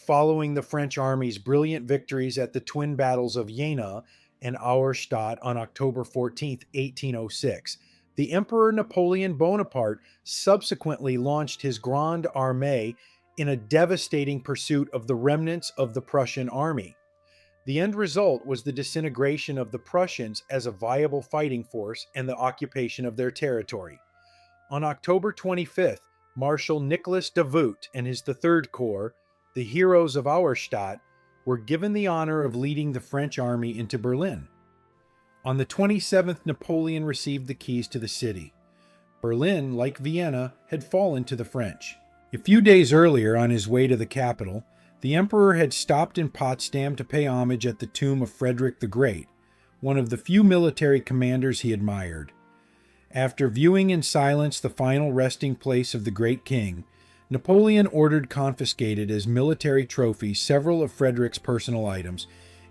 following the French army's brilliant victories at the twin battles of Jena and Auerstadt on October 14, 1806, the Emperor Napoleon Bonaparte subsequently launched his Grande Armée in a devastating pursuit of the remnants of the Prussian army. The end result was the disintegration of the Prussians as a viable fighting force and the occupation of their territory. On October 25th, Marshal Nicholas Davout and his Third Corps, the heroes of Auerstadt, were given the honor of leading the French army into Berlin. On the 27th, Napoleon received the keys to the city. Berlin, like Vienna, had fallen to the French. A few days earlier, on his way to the capital, the emperor had stopped in Potsdam to pay homage at the tomb of Frederick the Great, one of the few military commanders he admired. After viewing in silence the final resting place of the great king, Napoleon ordered confiscated as military trophies several of Frederick's personal items,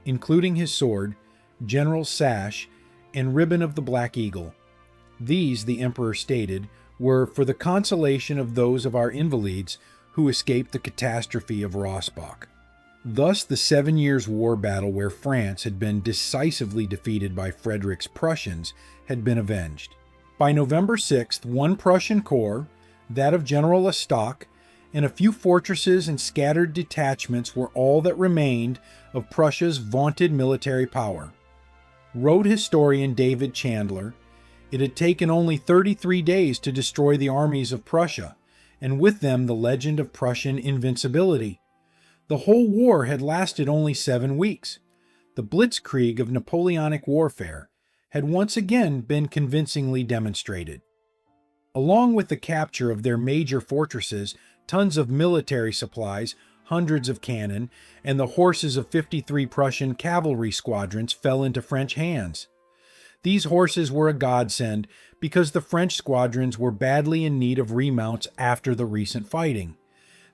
including his sword, general's sash, and ribbon of the Black Eagle. These, the emperor stated, were for the consolation of those of our invalids who escaped the catastrophe of Rossbach. Thus, the 7 Years' War battle where France had been decisively defeated by Frederick's Prussians had been avenged. By November 6th, one Prussian corps, that of General Lastock, and a few fortresses and scattered detachments were all that remained of Prussia's vaunted military power. Wrote historian David Chandler, it had taken only 33 days to destroy the armies of Prussia, and with them the legend of Prussian invincibility. The whole war had lasted only 7 weeks. The blitzkrieg of Napoleonic warfare had once again been convincingly demonstrated. Along with the capture of their major fortresses, tons of military supplies, hundreds of cannon, and the horses of 53 Prussian cavalry squadrons fell into French hands. These horses were a godsend because the French squadrons were badly in need of remounts after the recent fighting.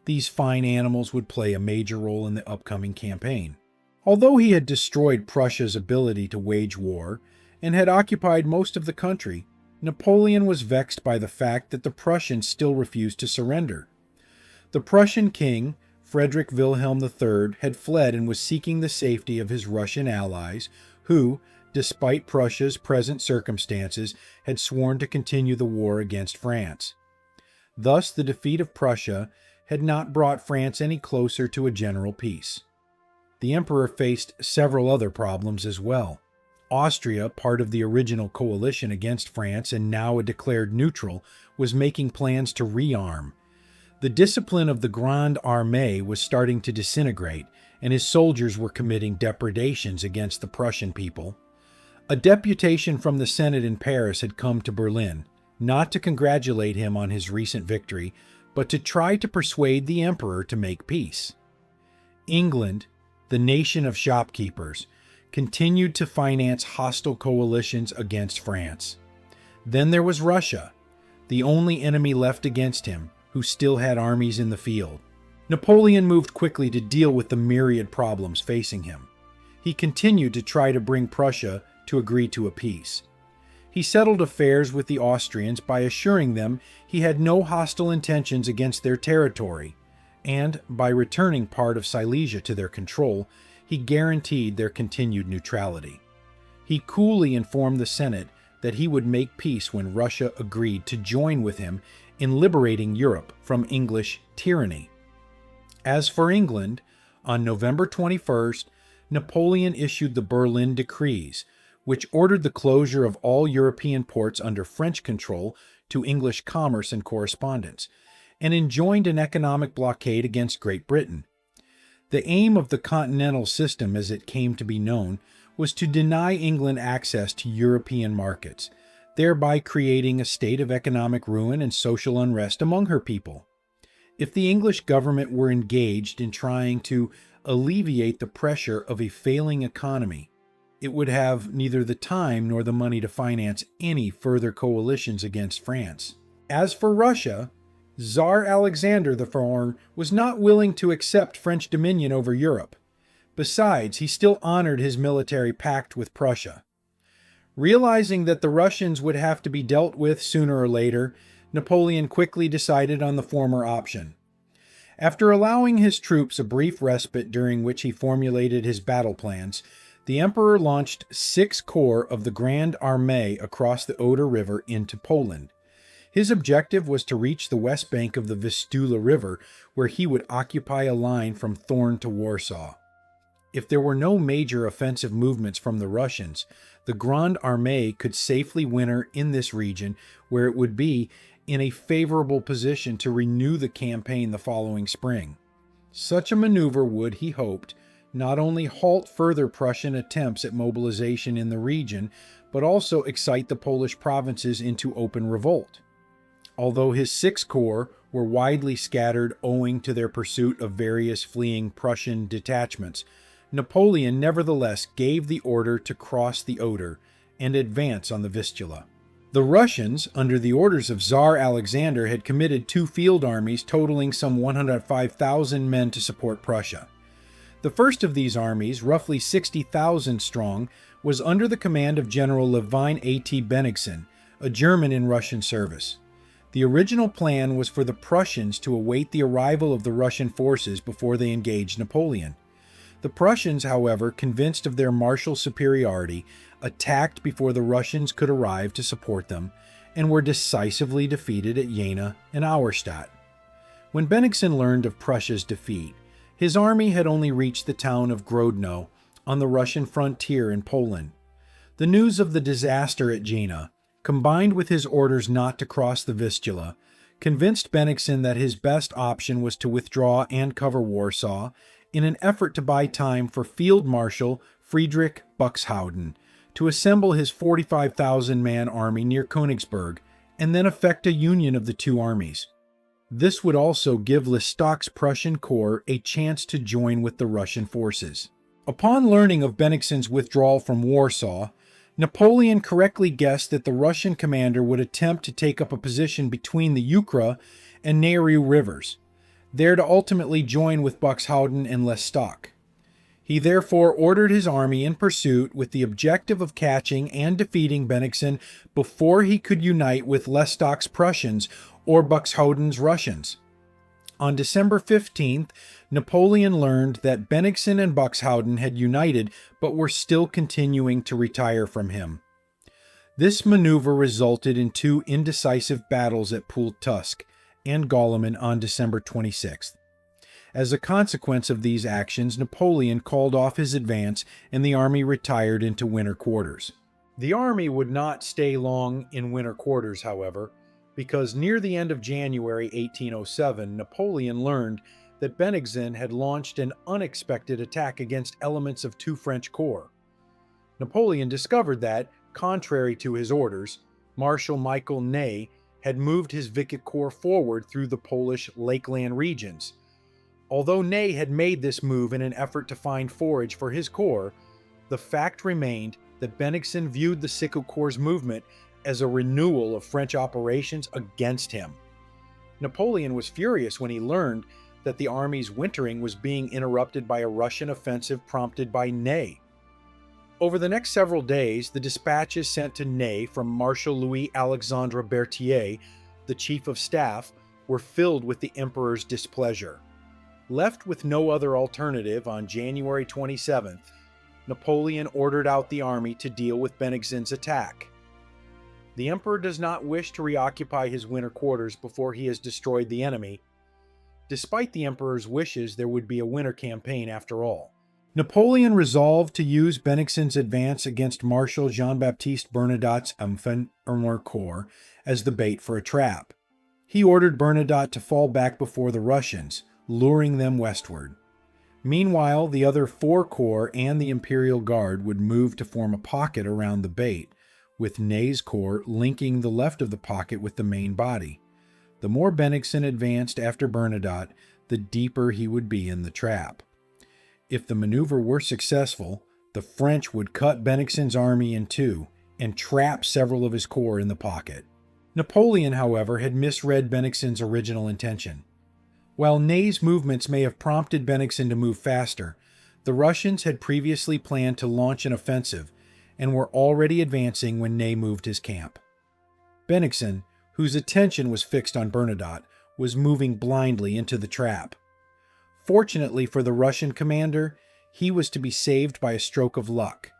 These fine animals would play a major role in the upcoming campaign. Although he had destroyed Prussia's ability to wage war and had occupied most of the country, Napoleon was vexed by the fact that the Prussians still refused to surrender. The Prussian king, Frederick Wilhelm III, had fled and was seeking the safety of his Russian allies, who, despite Prussia's present circumstances, had sworn to continue the war against France. Thus, the defeat of Prussia had not brought France any closer to a general peace. The emperor faced several other problems as well. Austria, part of the original coalition against France and now a declared neutral, was making plans to rearm. The discipline of the Grande Armée was starting to disintegrate, and his soldiers were committing depredations against the Prussian people. A deputation from the Senate in Paris had come to Berlin, not to congratulate him on his recent victory, but to try to persuade the emperor to make peace. England, the nation of shopkeepers, continued to finance hostile coalitions against France. Then there was Russia, the only enemy left against him, who still had armies in the field. Napoleon moved quickly to deal with the myriad problems facing him. He continued to try to bring Prussia to agree to a peace. He settled affairs with the Austrians by assuring them he had no hostile intentions against their territory, and by returning part of Silesia to their control, he guaranteed their continued neutrality. He coolly informed the Senate that he would make peace when Russia agreed to join with him in liberating Europe from English tyranny. As for England, on November 21st, Napoleon issued the Berlin Decrees, which ordered the closure of all European ports under French control to English commerce and correspondence, and enjoined an economic blockade against Great Britain. The aim of the continental system, as it came to be known, was to deny England access to European markets, thereby creating a state of economic ruin and social unrest among her people. If the English government were engaged in trying to alleviate the pressure of a failing economy, it would have neither the time nor the money to finance any further coalitions against France. As for Russia, Tsar Alexander IV was not willing to accept French dominion over Europe. Besides, he still honored his military pact with Prussia. Realizing that the Russians would have to be dealt with sooner or later, Napoleon quickly decided on the former option. After allowing his troops a brief respite during which he formulated his battle plans, the emperor launched 6 corps of the Grande Armée across the Oder River into Poland. His objective was to reach the west bank of the Vistula River, where he would occupy a line from Thorn to Warsaw. If there were no major offensive movements from the Russians, the Grande Armée could safely winter in this region, where it would be in a favorable position to renew the campaign the following spring. Such a maneuver would, he hoped, not only halt further Prussian attempts at mobilization in the region, but also excite the Polish provinces into open revolt. Although his 6 corps were widely scattered owing to their pursuit of various fleeing Prussian detachments, Napoleon nevertheless gave the order to cross the Oder and advance on the Vistula. The Russians, under the orders of Tsar Alexander, had committed 2 field armies totaling some 105,000 men to support Prussia. The first of these armies, roughly 60,000 strong, was under the command of General Levine A.T. Bennigsen, a German in Russian service. The original plan was for the Prussians to await the arrival of the Russian forces before they engaged Napoleon. The Prussians, however, convinced of their martial superiority, attacked before the Russians could arrive to support them, and were decisively defeated at Jena and Auerstadt. When Bennigsen learned of Prussia's defeat, his army had only reached the town of Grodno on the Russian frontier in Poland. The news of the disaster at Jena, combined with his orders not to cross the Vistula, convinced Bennigsen that his best option was to withdraw and cover Warsaw in an effort to buy time for Field Marshal Friedrich Buxhowden to assemble his 45,000-man army near Königsberg and then effect a union of the two armies. This would also give Lestock's Prussian corps a chance to join with the Russian forces. Upon learning of Bennigsen's withdrawal from Warsaw, Napoleon correctly guessed that the Russian commander would attempt to take up a position between the Ukra and Neru rivers, there to ultimately join with Buxhowden and Lestock. He therefore ordered his army in pursuit with the objective of catching and defeating Bennigsen before he could unite with Lestock's Prussians or Buxhowden's Russians. On December 15th, Napoleon learned that Bennigsen and Buxhowden had united but were still continuing to retire from him. This maneuver resulted in 2 indecisive battles at Pultusk and Goleman on December 26th. As a consequence of these actions, Napoleon called off his advance and the army retired into winter quarters. The army would not stay long in winter quarters, however, because near the end of January 1807, Napoleon learned that Bennigsen had launched an unexpected attack against elements of 2 French corps. Napoleon discovered that, contrary to his orders, Marshal Michael Ney had moved his Vickett Corps forward through the Polish Lakeland regions. Although Ney had made this move in an effort to find forage for his corps, the fact remained that Bennigsen viewed the Sickle Corps' movement as a renewal of French operations against him. Napoleon was furious when he learned that the army's wintering was being interrupted by a Russian offensive prompted by Ney. Over the next several days, the dispatches sent to Ney from Marshal Louis-Alexandre Berthier, the chief of staff, were filled with the emperor's displeasure. Left with no other alternative on January 27th, Napoleon ordered out the army to deal with Bennigsen's attack. The emperor does not wish to reoccupy his winter quarters before he has destroyed the enemy. Despite the emperor's wishes, there would be a winter campaign after all. Napoleon resolved to use Bennigsen's advance against Marshal Jean-Baptiste Bernadotte's Armour Corps as the bait for a trap. He ordered Bernadotte to fall back before the Russians, luring them westward. Meanwhile, the other 4 corps and the Imperial Guard would move to form a pocket around the bait, with Ney's corps linking the left of the pocket with the main body. The more Bennigsen advanced after Bernadotte, the deeper he would be in the trap. If the maneuver were successful, the French would cut Bennigsen's army in 2 and trap several of his corps in the pocket. Napoleon, however, had misread Bennigsen's original intention. While Ney's movements may have prompted Bennigsen to move faster, the Russians had previously planned to launch an offensive and were already advancing when Ney moved his camp. Bennigsen, whose attention was fixed on Bernadotte, was moving blindly into the trap. Fortunately for the Russian commander, he was to be saved by a stroke of luck.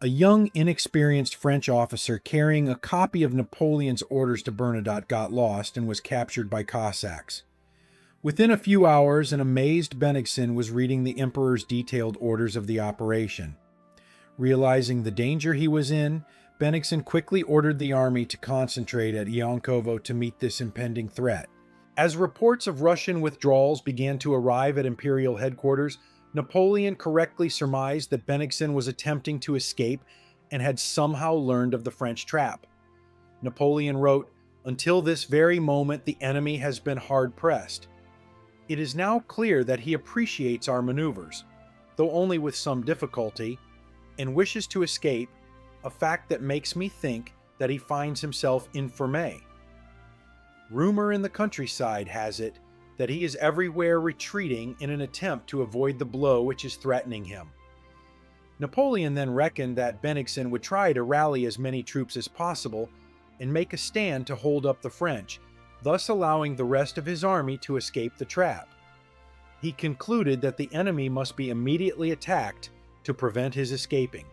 A young, inexperienced French officer carrying a copy of Napoleon's orders to Bernadotte got lost and was captured by Cossacks. Within a few hours, an amazed Bennigsen was reading the Emperor's detailed orders of the operation. Realizing the danger he was in, Bennigsen quickly ordered the army to concentrate at Yankovo to meet this impending threat. As reports of Russian withdrawals began to arrive at Imperial headquarters, Napoleon correctly surmised that Bennigsen was attempting to escape and had somehow learned of the French trap. Napoleon wrote, "Until this very moment, the enemy has been hard-pressed. It is now clear that he appreciates our maneuvers, though only with some difficulty, and wishes to escape, a fact that makes me think that he finds himself informé. Rumor in the countryside has it that he is everywhere retreating in an attempt to avoid the blow which is threatening him." Napoleon then reckoned that Bennigsen would try to rally as many troops as possible and make a stand to hold up the French, thus allowing the rest of his army to escape the trap. He concluded that the enemy must be immediately attacked to prevent his escaping.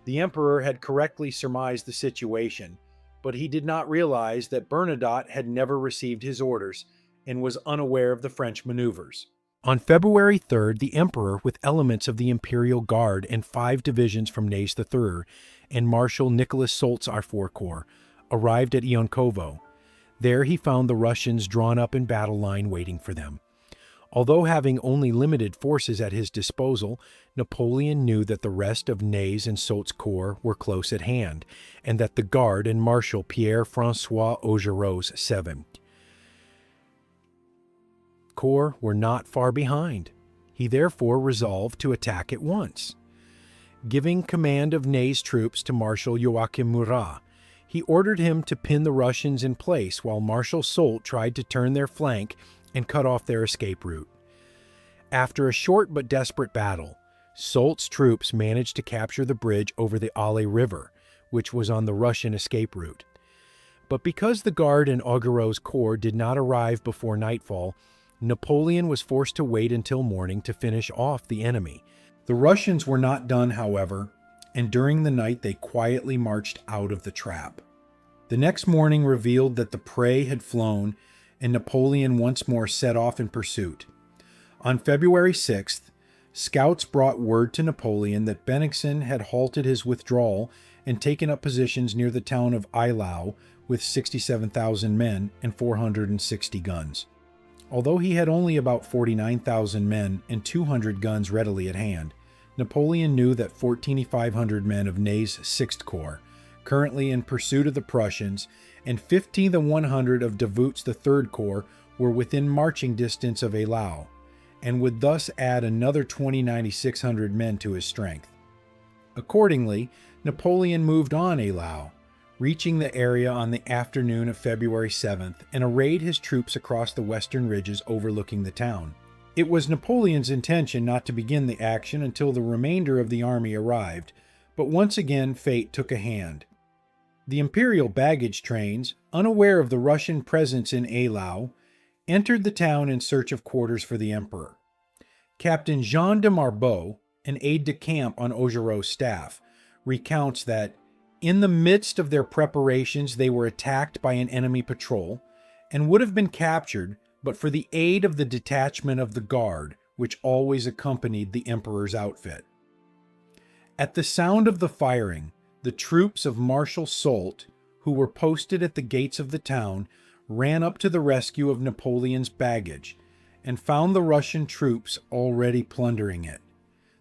The Emperor had correctly surmised the situation, but he did not realize that Bernadotte had never received his orders and was unaware of the French maneuvers. On February 3rd, the Emperor, with elements of the Imperial Guard and 5 divisions from Ney's III and Marshal Nicholas Soult's IV Corps, arrived at Yankovo. There he found the Russians drawn up in battle line waiting for them. Although having only limited forces at his disposal, Napoleon knew that the rest of Ney's and Soult's corps were close at hand, and that the Guard and Marshal Pierre-François Augereau's 7th Corps were not far behind. He therefore resolved to attack at once. Giving command of Ney's troops to Marshal Joachim Murat, he ordered him to pin the Russians in place while Marshal Soult tried to turn their flank and cut off their escape route. After a short but desperate battle, Soult's troops managed to capture the bridge over the Eylau River, which was on the Russian escape route. But because the Guard and Augereau's corps did not arrive before nightfall, Napoleon was forced to wait until morning to finish off the enemy. The Russians were not done, however, and during the night they quietly marched out of the trap. The next morning revealed that the prey had flown, and Napoleon once more set off in pursuit. On February 6th, scouts brought word to Napoleon that Bennigsen had halted his withdrawal and taken up positions near the town of Eylau with 67,000 men and 460 guns. Although he had only about 49,000 men and 200 guns readily at hand, Napoleon knew that 14,500 men of Ney's 6th Corps, currently in pursuit of the Prussians, and 15,100 of Davout's III Corps were within marching distance of Eylau, and would thus add another 20,600 men to his strength. Accordingly, Napoleon moved on Eylau, reaching the area on the afternoon of February 7th, and arrayed his troops across the western ridges overlooking the town. It was Napoleon's intention not to begin the action until the remainder of the army arrived, but once again fate took a hand. The imperial baggage trains, unaware of the Russian presence in Eylau, entered the town in search of quarters for the emperor. Captain Jean de Marbeau, an aide-de-camp on Augereau's staff, recounts that in the midst of their preparations they were attacked by an enemy patrol and would have been captured but for the aid of the detachment of the Guard, which always accompanied the emperor's outfit. At the sound of the firing, the troops of Marshal Soult, who were posted at the gates of the town, ran up to the rescue of Napoleon's baggage and found the Russian troops already plundering it.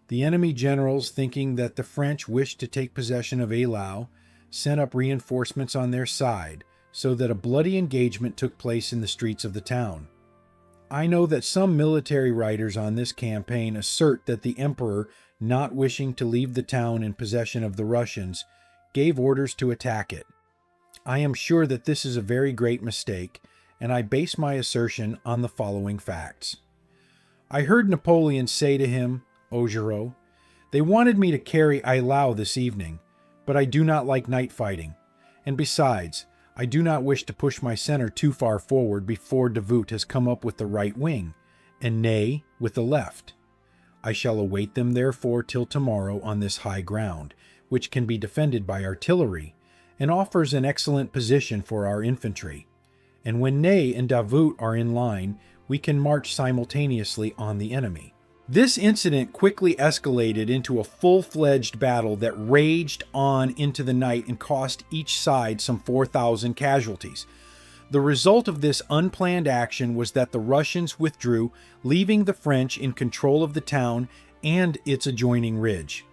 The enemy generals, thinking that the French wished to take possession of Eylau, sent up reinforcements on their side, so that a bloody engagement took place in the streets of the town. I know that some military writers on this campaign assert that the emperor, not wishing to leave the town in possession of the Russians, gave orders to attack it. I am sure that this is a very great mistake, and I base my assertion on the following facts. I heard Napoleon say to him, Augereau, "They wanted me to carry Eylau this evening, but I do not like night fighting, and besides, I do not wish to push my center too far forward before Davout has come up with the right wing, and Ney with the left. I shall await them therefore till tomorrow on this high ground, which can be defended by artillery, and offers an excellent position for our infantry. And when Ney and Davout are in line, we can march simultaneously on the enemy. This incident quickly escalated into a full-fledged battle that raged on into the night and cost each side some 4,000 casualties. The result of this unplanned action was that the Russians withdrew, leaving the French in control of the town and its adjoining ridge.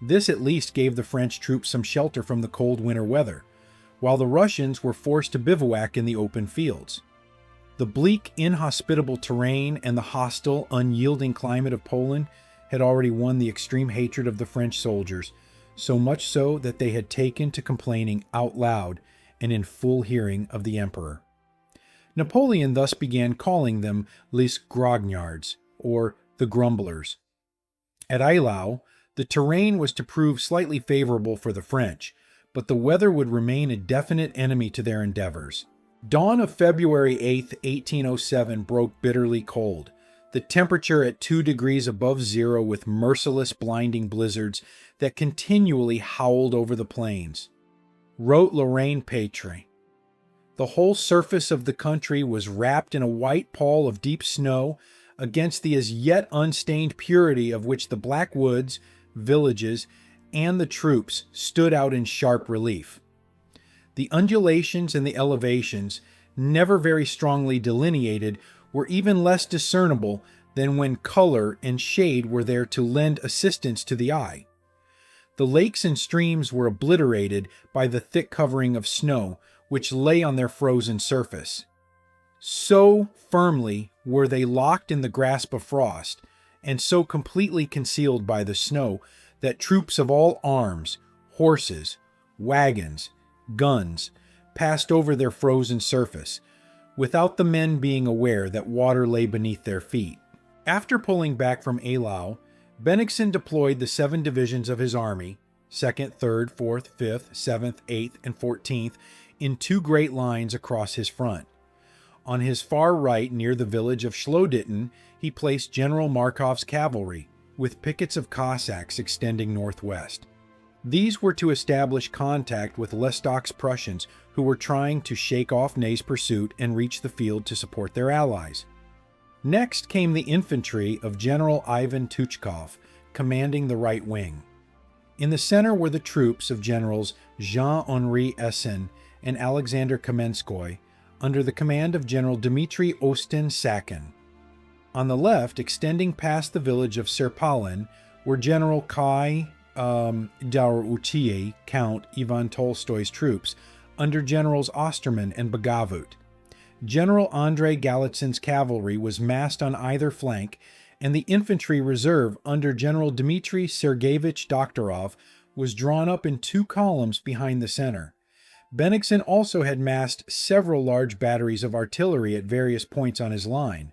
This at least gave the French troops some shelter from the cold winter weather, while the Russians were forced to bivouac in the open fields. The bleak, inhospitable terrain and the hostile, unyielding climate of Poland had already won the extreme hatred of the French soldiers, so much so that they had taken to complaining out loud and in full hearing of the emperor. Napoleon thus began calling them les grognards, or the grumblers. At Eylau, the terrain was to prove slightly favorable for the French, but the weather would remain a definite enemy to their endeavors. Dawn of February 8, 1807 broke bitterly cold, the temperature at 2 degrees above zero with merciless blinding blizzards that continually howled over the plains. Wrote Lorraine Pétre, "The whole surface of the country was wrapped in a white pall of deep snow, against the as yet unstained purity of which the black woods, villages, and the troops stood out in sharp relief. The undulations and the elevations, never very strongly delineated, were even less discernible than when color and shade were there to lend assistance to the eye. The lakes and streams were obliterated by the thick covering of snow which lay on their frozen surface. So firmly were they locked in the grasp of frost, and so completely concealed by the snow, that troops of all arms, horses, wagons, guns, passed over their frozen surface, without the men being aware that water lay beneath their feet. After pulling back from Eylau, Bennigsen deployed the 7 divisions of his army, 2nd, 3rd, 4th, 5th, 7th, 8th, and 14th, in 2 great lines across his front. On his far right, near the village of Schloditten, he placed General Markov's cavalry, with pickets of Cossacks extending northwest. These were to establish contact with Lestock's Prussians, who were trying to shake off Ney's pursuit and reach the field to support their allies. Next came the infantry of General Ivan Tuchkov, commanding the right wing. In the center were the troops of Generals Jean-Henri Essen and Alexander Kamenskoy, under the command of General Dmitry Osten-Sakin. On the left, extending past the village of Serpalin, were General Kai Daurutiye, Count Ivan Tolstoy's troops, under Generals Osterman and Bagavut. General Andrei Galitsin's cavalry was massed on either flank, and the infantry reserve under General Dmitry Sergeyevich Doktorov was drawn up in 2 columns behind the center. Bennigsen also had massed several large batteries of artillery at various points on his line.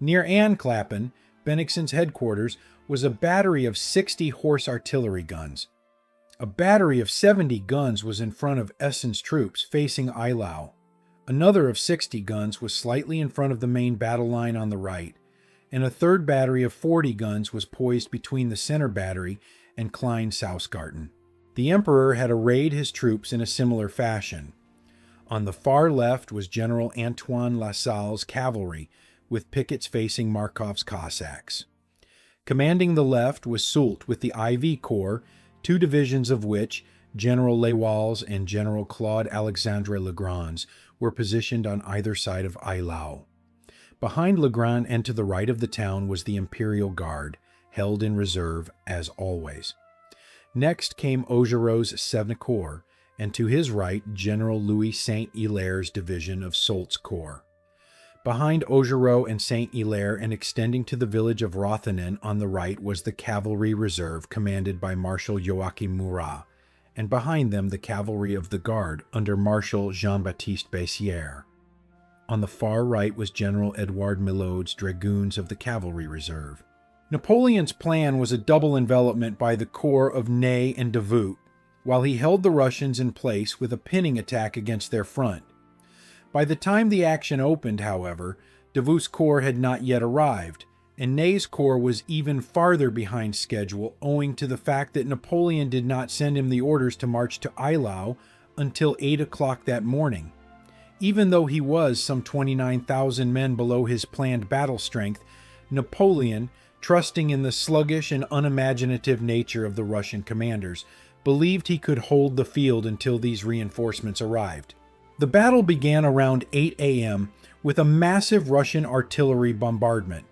Near Anklappen, Bennigsen's headquarters, was a battery of 60 horse artillery guns. A battery of 70 guns was in front of Essen's troops facing Eylau. Another of 60 guns was slightly in front of the main battle line on the right, and a third battery of 40 guns was poised between the center battery and Klein-Sausgarten. The emperor had arrayed his troops in a similar fashion. On the far left was General Antoine Lassalle's cavalry, with pickets facing Markov's Cossacks. Commanding the left was Soult with the IV Corps, 2 divisions of which, General Lewal's and General Claude Alexandre Legrand's, were positioned on either side of Eylau. Behind Legrand and to the right of the town was the Imperial Guard, held in reserve as always. Next came Augereau's 7th Corps, and to his right General Louis Saint-Hilaire's division of Soult's Corps. Behind Augereau and Saint-Hilaire and extending to the village of Rothenen on the right was the cavalry reserve commanded by Marshal Joachim Murat, and behind them the cavalry of the Guard under Marshal Jean-Baptiste Bessières. On the far right was General Edouard Millaud's dragoons of the cavalry reserve. Napoleon's plan was a double envelopment by the corps of Ney and Davout, while he held the Russians in place with a pinning attack against their front. By the time the action opened, however, Davout's corps had not yet arrived, and Ney's corps was even farther behind schedule owing to the fact that Napoleon did not send him the orders to march to Eylau until 8 o'clock that morning. Even though he was some 29,000 men below his planned battle strength, Napoleon, trusting in the sluggish and unimaginative nature of the Russian commanders, believed he could hold the field until these reinforcements arrived. The battle began around 8 a.m. with a massive Russian artillery bombardment.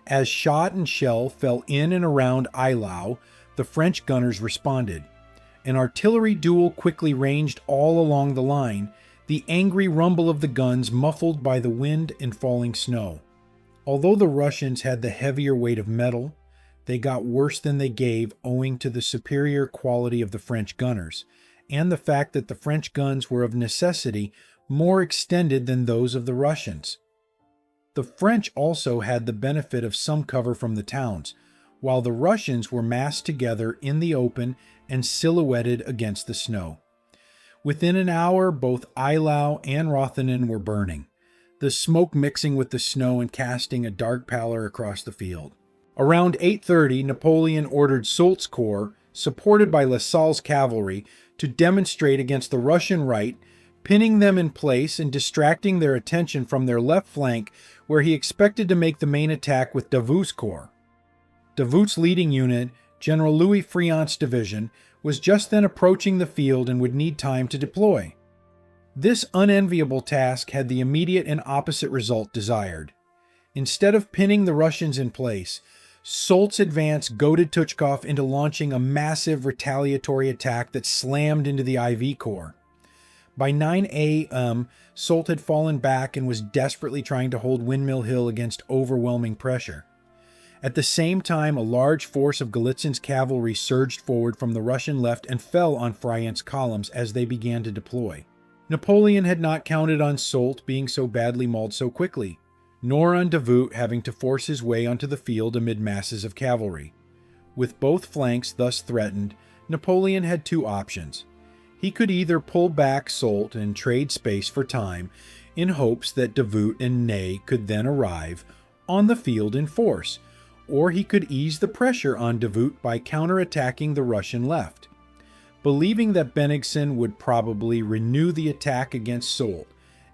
As shot and shell fell in and around Eylau, the French gunners responded. An artillery duel quickly raged all along the line, the angry rumble of the guns muffled by the wind and falling snow. Although the Russians had the heavier weight of metal, they got worse than they gave owing to the superior quality of the French gunners, and the fact that the French guns were of necessity more extended than those of the Russians. The French also had the benefit of some cover from the towns, while the Russians were massed together in the open and silhouetted against the snow. Within an hour, both Eylau and Rothanen were burning, the smoke mixing with the snow and casting a dark pallor across the field. Around 8:30, Napoleon ordered Soult's corps, supported by Lasalle's cavalry, to demonstrate against the Russian right, pinning them in place and distracting their attention from their left flank, where he expected to make the main attack with Davout's corps. Davout's leading unit, General Louis Friant's division, was just then approaching the field and would need time to deploy. This unenviable task had the immediate and opposite result desired. Instead of pinning the Russians in place, Soult's advance goaded Tuchkov into launching a massive retaliatory attack that slammed into the IV Corps. By 9 a.m., Soult had fallen back and was desperately trying to hold Windmill Hill against overwhelming pressure. At the same time, a large force of Galitzin's cavalry surged forward from the Russian left and fell on Friant's columns as they began to deploy. Napoleon had not counted on Soult being so badly mauled so quickly, nor on Davout having to force his way onto the field amid masses of cavalry. With both flanks thus threatened, Napoleon had two options. He could either pull back Soult and trade space for time in hopes that Davout and Ney could then arrive on the field in force, or he could ease the pressure on Davout by counterattacking the Russian left. Believing that Bennigsen would probably renew the attack against Soult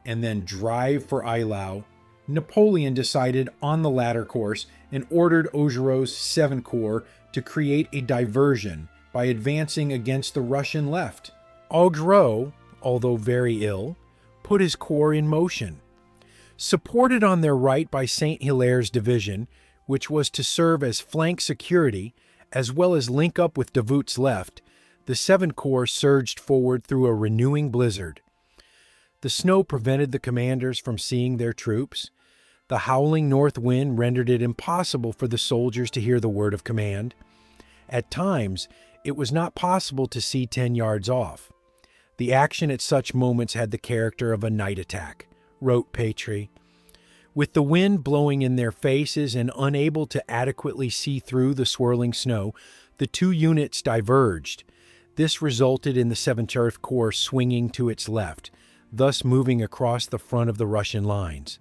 and then drive for Eylau, Napoleon decided on the latter course and ordered Augereau's 7th Corps to create a diversion by advancing against the Russian left. Augereau, although very ill, put his corps in motion. Supported on their right by Saint Hilaire's division, which was to serve as flank security, as well as link up with Davout's left, the 7th Corps surged forward through a renewing blizzard. The snow prevented the commanders from seeing their troops. The howling north wind rendered it impossible for the soldiers to hear the word of command. At times, it was not possible to see 10 yards off. The action at such moments had the character of a night attack, wrote Pétry. With the wind blowing in their faces and unable to adequately see through the swirling snow, the two units diverged. This resulted in the 7th Corps swinging to its left, thus moving across the front of the Russian lines.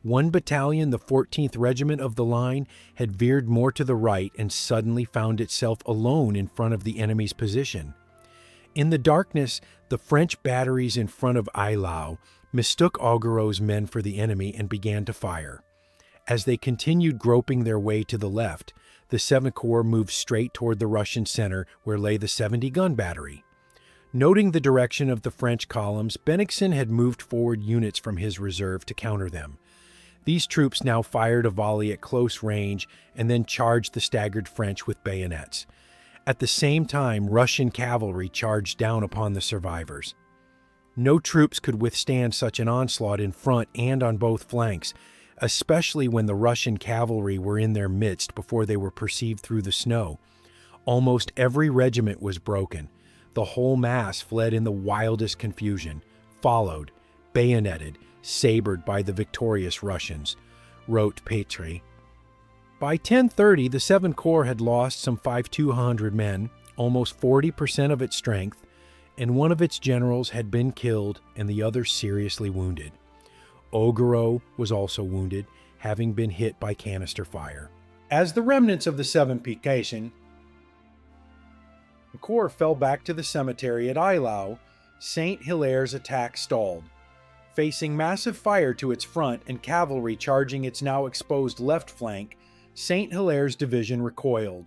One battalion, the 14th Regiment of the line, had veered more to the right and suddenly found itself alone in front of the enemy's position. In the darkness, the French batteries in front of Eylau mistook Augereau's men for the enemy and began to fire. As they continued groping their way to the left, the 7th Corps moved straight toward the Russian center where lay the 70-gun battery. Noting the direction of the French columns, Bennigsen had moved forward units from his reserve to counter them. These troops now fired a volley at close range and then charged the staggered French with bayonets. At the same time, Russian cavalry charged down upon the survivors. No troops could withstand such an onslaught in front and on both flanks, especially when the Russian cavalry were in their midst before they were perceived through the snow. Almost every regiment was broken. The whole mass fled in the wildest confusion, followed, bayoneted, sabred by the victorious Russians, wrote Pétry. By 10:30, the 7th Corps had lost some 5,200 men, almost 40% of its strength, and one of its generals had been killed and the other seriously wounded. Augereau was also wounded. having been hit by canister fire. As the remnants of the 7th Pication Corps fell back to the cemetery at Eylau, St. Hilaire's attack stalled. Facing massive fire to its front and cavalry charging its now exposed left flank, St. Hilaire's division recoiled.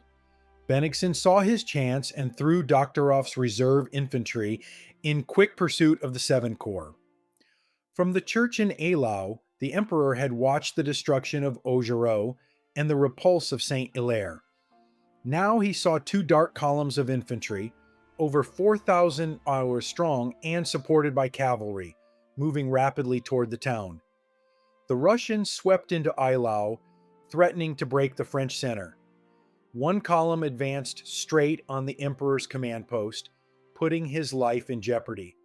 Bennigsen saw his chance and threw Dokhturov's reserve infantry in quick pursuit of the 7th Corps. From the church in Eylau, the emperor had watched the destruction of Augereau and the repulse of St. Hilaire. Now he saw 2 dark columns of infantry, over 4,000 hours strong and supported by cavalry, moving rapidly toward the town. The Russians swept into Eylau, threatening to break the French center. One column advanced straight on the emperor's command post, putting his life in jeopardy.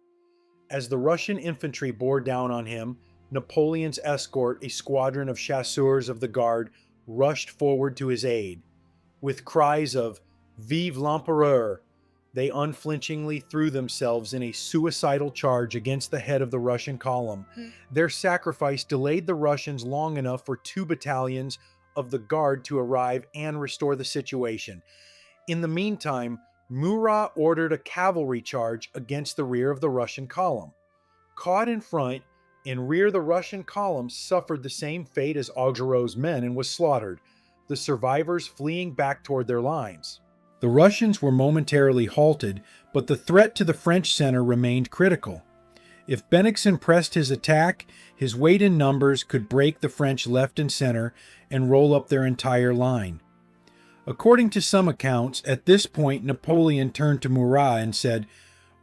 As the Russian infantry bore down on him, Napoleon's escort, a squadron of chasseurs of the guard, rushed forward to his aid. With cries of "Vive l'Empereur!" they unflinchingly threw themselves in a suicidal charge against the head of the Russian column. Their sacrifice delayed the Russians long enough for 2 battalions of the guard to arrive and restore the situation. In the meantime, Murat ordered a cavalry charge against the rear of the Russian column. Caught in front, in rear the Russian column suffered the same fate as Augereau's men and was slaughtered, the survivors fleeing back toward their lines. The Russians were momentarily halted, but the threat to the French center remained critical. If Bennigsen pressed his attack, his weight in numbers could break the French left and center and roll up their entire line. According to some accounts, at this point Napoleon turned to Murat and said,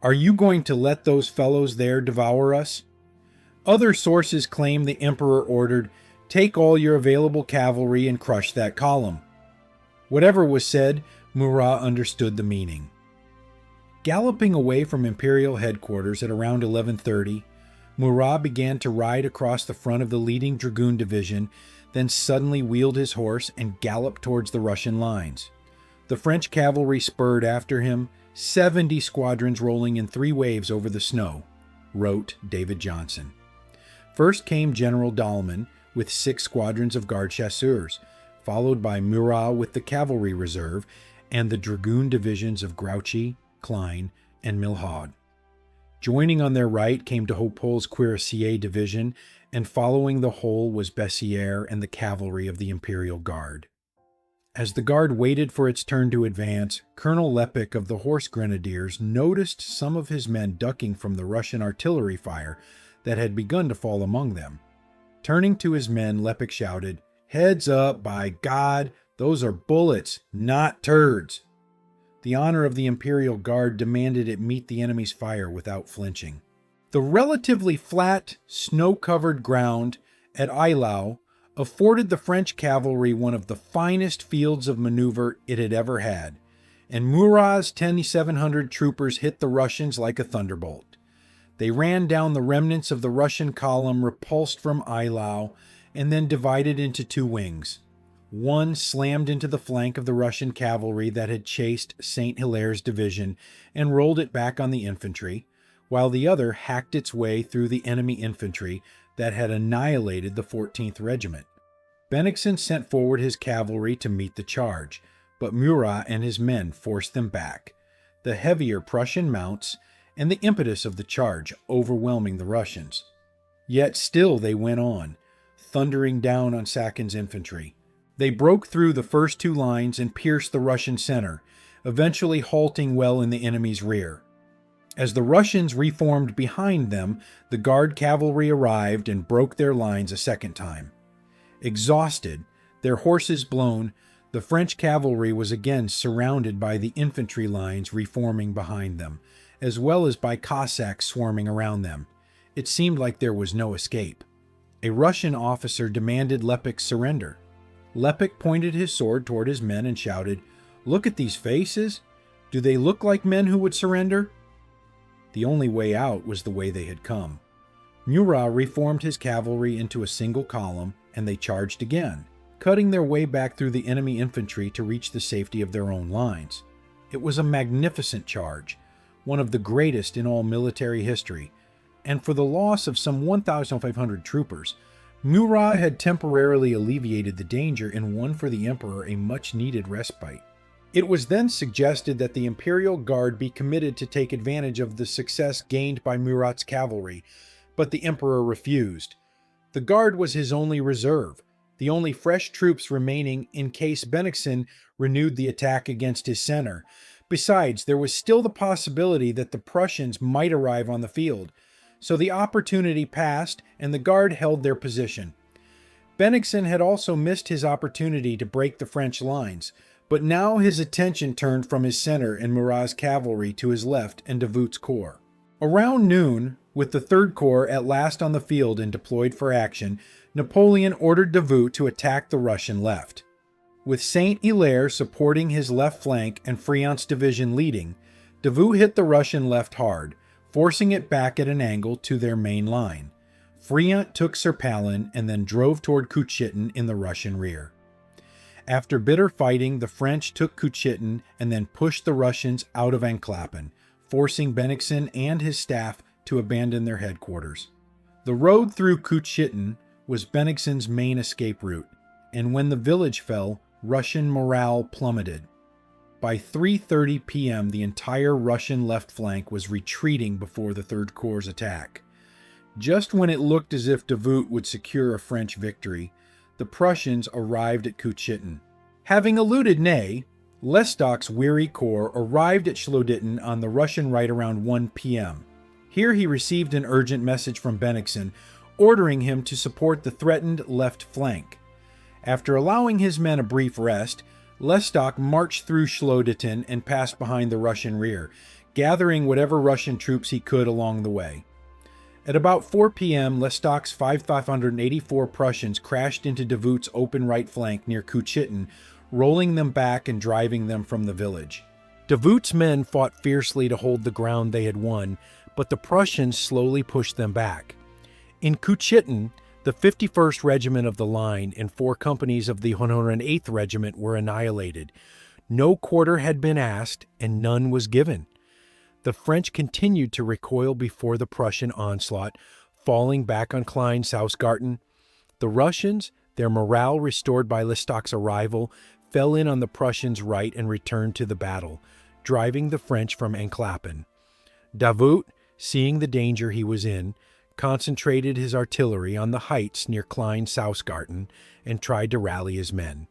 "Are you going to let those fellows there devour us?" Other sources claim the emperor ordered, "Take all your available cavalry and crush that column." Whatever was said, Murat understood the meaning. Galloping away from imperial headquarters at around 11:30, Murat began to ride across the front of the leading dragoon division, then suddenly wheeled his horse and galloped towards the Russian lines. The French cavalry spurred after him, 70 squadrons rolling in 3 waves over the snow, wrote David Johnson. First came General Dahlmann with 6 squadrons of guard chasseurs, followed by Murat with the cavalry reserve and the dragoon divisions of Grouchy, Klein, and Milhaud. Joining on their right came D'Hautpoul's cuirassier division, and following the whole was Bessières and the cavalry of the Imperial Guard. As the Guard waited for its turn to advance, Colonel Lepik of the Horse Grenadiers noticed some of his men ducking from the Russian artillery fire that had begun to fall among them. Turning to his men, Lepik shouted, "Heads up, by God! Those are bullets, not turds!" The honor of the Imperial Guard demanded it meet the enemy's fire without flinching. The relatively flat, snow-covered ground at Eylau afforded the French cavalry one of the finest fields of maneuver it had ever had, and Murat's 2,700 troopers hit the Russians like a thunderbolt. They ran down the remnants of the Russian column repulsed from Eylau and then divided into 2 wings. One slammed into the flank of the Russian cavalry that had chased St. Hilaire's division and rolled it back on the infantry, while the other hacked its way through the enemy infantry that had annihilated the 14th Regiment. Bennigsen sent forward his cavalry to meet the charge, but Murat and his men forced them back, the heavier Prussian mounts and the impetus of the charge overwhelming the Russians. Yet still they went on, thundering down on Sakin's infantry. They broke through the first 2 lines and pierced the Russian center, eventually halting well in the enemy's rear. As the Russians reformed behind them, the Guard cavalry arrived and broke their lines a second time. Exhausted, their horses blown, the French cavalry was again surrounded by the infantry lines reforming behind them, as well as by Cossacks swarming around them. It seemed like there was no escape. A Russian officer demanded Lepik's surrender. Lepik pointed his sword toward his men and shouted, "Look at these faces! Do they look like men who would surrender?" The only way out was the way they had come. Murat reformed his cavalry into a single column, and they charged again, cutting their way back through the enemy infantry to reach the safety of their own lines. It was a magnificent charge, one of the greatest in all military history, and for the loss of some 1,500 troopers, Murat had temporarily alleviated the danger and won for the emperor a much-needed respite. It was then suggested that the Imperial Guard be committed to take advantage of the success gained by Murat's cavalry, but the emperor refused. The Guard was his only reserve, the only fresh troops remaining in case Bennigsen renewed the attack against his center. Besides, there was still the possibility that the Prussians might arrive on the field, so the opportunity passed and the Guard held their position. Bennigsen had also missed his opportunity to break the French lines, but now his attention turned from his center and Murat's cavalry to his left and Davout's corps. Around noon, with the Third Corps at last on the field and deployed for action, Napoleon ordered Davout to attack the Russian left. With Saint-Hilaire supporting his left flank and Friant's division leading, Davout hit the Russian left hard, forcing it back at an angle to their main line. Friant took Serpalin and then drove toward Kutschitten in the Russian rear. After bitter fighting, the French took Kutschitten and then pushed the Russians out of Ancklapen, forcing Bennigsen and his staff to abandon their headquarters. The road through Kutschitten was Bennigsen's main escape route, and when the village fell, Russian morale plummeted. By 3:30 p.m., the entire Russian left flank was retreating before the Third Corps' attack. Just when it looked as if Davout would secure a French victory, the Prussians arrived at Kutschitten. Having eluded Ney, Lestock's weary corps arrived at Schloditten on the Russian right around 1 p.m. Here he received an urgent message from Bennigsen, ordering him to support the threatened left flank. After allowing his men a brief rest, Lestock marched through Schloditten and passed behind the Russian rear, gathering whatever Russian troops he could along the way. At about 4 p.m., Lestock's 584 Prussians crashed into Davout's open right flank near Kutschitten, rolling them back and driving them from the village. Davout's men fought fiercely to hold the ground they had won, but the Prussians slowly pushed them back. In Kutschitten, the 51st Regiment of the Line and 4 companies of the 108th Regiment were annihilated. No quarter had been asked, and none was given. The French continued to recoil before the Prussian onslaught, falling back on Klein-Sausgarten. The Russians, their morale restored by Lestock's arrival, fell in on the Prussians' right and returned to the battle, driving the French from Ancklapen. Davout, seeing the danger he was in, concentrated his artillery on the heights near Klein-Sausgarten and tried to rally his men.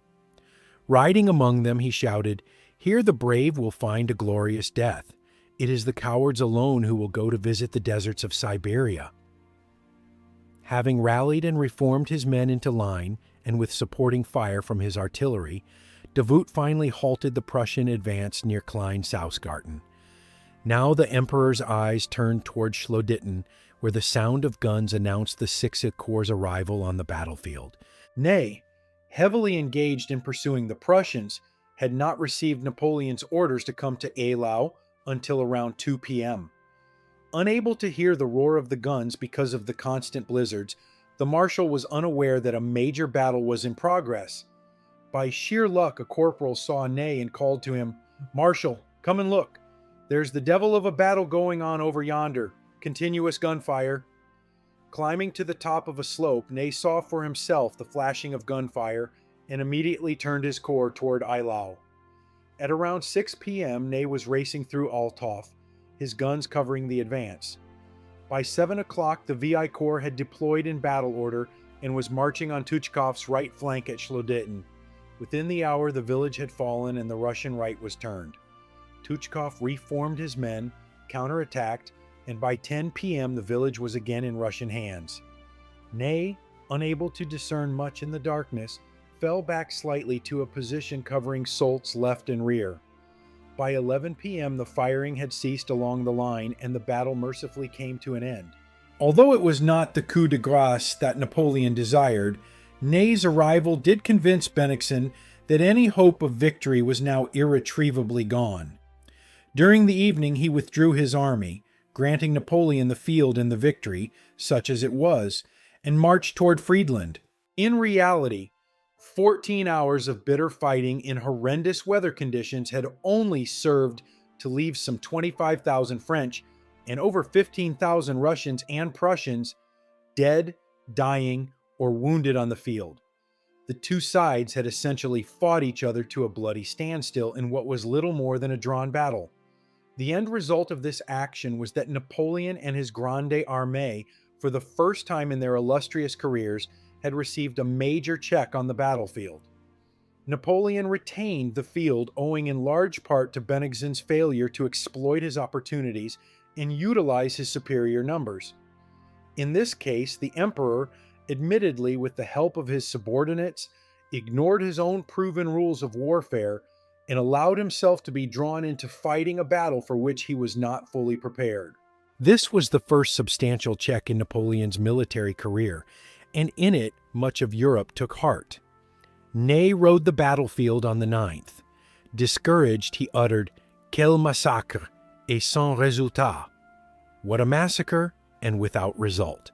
Riding among them, he shouted, "Here the brave will find a glorious death. It is the cowards alone who will go to visit the deserts of Siberia." Having rallied and reformed his men into line, and with supporting fire from his artillery, Davout finally halted the Prussian advance near Klein-Sausgarten. Now the Emperor's eyes turned toward Schloditten, where the sound of guns announced the Sixth Corps' arrival on the battlefield. Ney, heavily engaged in pursuing the Prussians, had not received Napoleon's orders to come to Eylau until around 2 p.m. Unable to hear the roar of the guns because of the constant blizzards, the marshal was unaware that a major battle was in progress. By sheer luck, a corporal saw Ney and called to him, "Marshal, come and look. There's the devil of a battle going on over yonder. Continuous gunfire." Climbing to the top of a slope, Ney saw for himself the flashing of gunfire and immediately turned his corps toward Eylau. At around 6 p.m., Ney was racing through Althoff, his guns covering the advance. By 7 o'clock, the VI Corps had deployed in battle order and was marching on Tuchkov's right flank at Schloditten. Within the hour, the village had fallen and the Russian right was turned. Tuchkov reformed his men, counterattacked, and by 10 p.m. the village was again in Russian hands. Ney, unable to discern much in the darkness, fell back slightly to a position covering Soult's left and rear. By 11 p.m. the firing had ceased along the line and the battle mercifully came to an end. Although it was not the coup de grace that Napoleon desired, Ney's arrival did convince Bennigsen that any hope of victory was now irretrievably gone. During the evening he withdrew his army, granting Napoleon the field and the victory, such as it was, and marched toward Friedland. In reality, 14 hours of bitter fighting in horrendous weather conditions had only served to leave some 25,000 French and over 15,000 Russians and Prussians dead, dying, or wounded on the field. The two sides had essentially fought each other to a bloody standstill in what was little more than a drawn battle. The end result of this action was that Napoleon and his Grande Armée, for the first time in their illustrious careers, had received a major check on the battlefield. Napoleon retained the field owing in large part to Bennigsen's failure to exploit his opportunities and utilize his superior numbers. In this case, the emperor, admittedly with the help of his subordinates, ignored his own proven rules of warfare and allowed himself to be drawn into fighting a battle for which he was not fully prepared. This was the first substantial check in Napoleon's military career, and in it much of Europe took heart. Ney rode the battlefield on the 9th. Discouraged, he uttered, "Quel massacre, et sans résultat!" What a massacre, and without result.